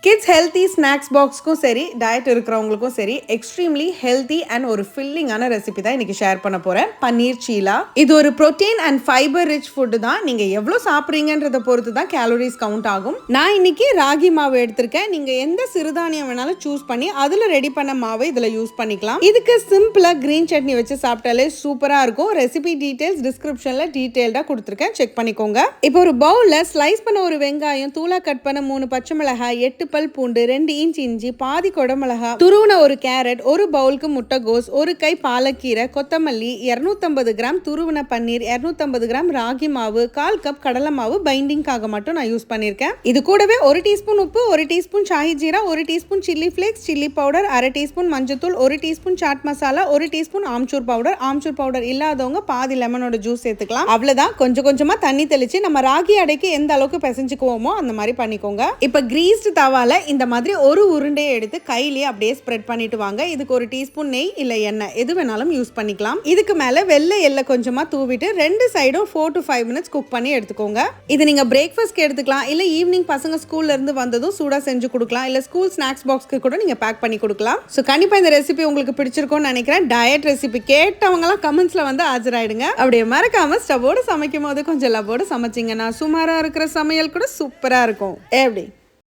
Kids healthy snacks பாக்ஸ்க்கும் சரி, diet இருக்கிறவங்களுக்கும் சரி, எக்ஸ்ட்ரீம்லி ஹெல்த்தி அண்ட் ஒரு ஃபில்லிங்கான ரெசிபி தான் இன்னைக்கு ஷேர் பண்ண போறேன். பன்னீர் சீலா. இது ஒரு protein and fibre rich food தான். நீங்க எவ்வளோ சாப்பிட்றீங்கன்றத பொறுத்து தான் கேலோரிஸ் கவுண்ட் ஆகும். நான் இன்னைக்கு ராகி மாவு எடுத்திருக்கேன். நீங்க எந்த சிறுதானியம் வேணாலும் சூஸ் பண்ணி அதுல ரெடி பண்ண மாவை இதுல யூஸ் பண்ணிக்கலாம். இதுக்கு சிம்பிளா கிரீன் சட்னி வச்சு சாப்பிட்டாலே சூப்பரா இருக்கும். ரெசிபி டீடைல்ஸ் டிஸ்கிரிப்ஷன்ல டீடைல்டா கொடுத்துருக்கேன், செக் பண்ணிக்கோங்க. இப்போ ஒரு பவுல்ல ஸ்லைஸ் பண்ண ஒரு வெங்காயம், தூளா கட் பண்ண 3 பச்சை மிளகாய், 8 பல் பூண்டு, 2 இன்ச் இஞ்சி, பாதி கொடமிளகா, துருவன ஒரு கேரட், ஒரு பவுலுக்கு முட்டைகோஸ், ஒரு கை பாலக்கீரை, கொத்தமல்லி, 250 கிராம் துருவன பன்னீர், 250 கிராம் ராகி மாவு, 1/4 கப் கடலை மாவு பைண்டிங்காக மட்டும் நான் யூஸ் பண்ணிருக்கேன். இது கூடவே 1 டீஸ்பூன் உப்பு, 1 teaspoon shahi jeera, 1 teaspoon chilli flakes, chilli powder, 1/2 teaspoon மஞ்சத்தூள், 1 teaspoon chaat masala, 1 teaspoon amchur powder. Amchur powder இல்லாதவங்க பாதி லெமனோட ஜூஸ் சேர்த்துக்கலாம். அவ்வளவுதான். கொஞ்சம் கொஞ்சமா தண்ணி தெளிச்சு நம்ம ராகி அடைக்கு எந்த அளவுக்கு பிசைஞ்சுக்குவோமோ அந்த மாதிரி பண்ணிக்கோங்க. இப்ப கிரீஸ்டு தவால இந்த மாதிரி ஒரு உருண்டையை எடுத்து கையிலேயே அப்படியே ஸ்ப்ரெட் பண்ணிட்டு வாங்க. இதுக்கு 1 டீஸ்பூன் நெய் இல்ல எண்ணெய் எது வேணாலும் யூஸ் பண்ணிக்கலாம். இதுக்கு மேல வெள்ளை எள்ளை கொஞ்சமா தூவிட்டு 2 சைடும் 4 to 5 மினிட்ஸ் குக் பண்ணி எடுத்துக்கோங்க. இது நீங்க பிரேக்ஃபாஸ்ட்க்கு எடுத்துக்கலாம், இல்ல ஈவினிங் பசங்க ஸ்கூல்ல இருந்து வந்ததும் சூடா செஞ்சு கொடுக்கலாம், இல்ல ஸ்கூல் ஸ்நாக்ஸ் பாக்ஸ்க்கு கூட நீங்க பேக் பண்ணி கொடுக்கலாம். சோ கண்டிப்பா இந்த ரெசிபி உங்களுக்கு பிடிச்சிருக்கும்னு நினைக்கிறேன். டயட் ரெசிபி கேட்டவங்க எல்லாம் கமெண்ட்ஸ்ல வந்து ஆஜராயிடுங்க. அப்படியே மறக்காம ஸ்டவோட சமைக்கும் போது கொஞ்சம் லவ்வோட சமைச்சிங்கன்னா சுமாரா இருக்கிற சமையல் கூட சூப்பரா இருக்கும். எப்படி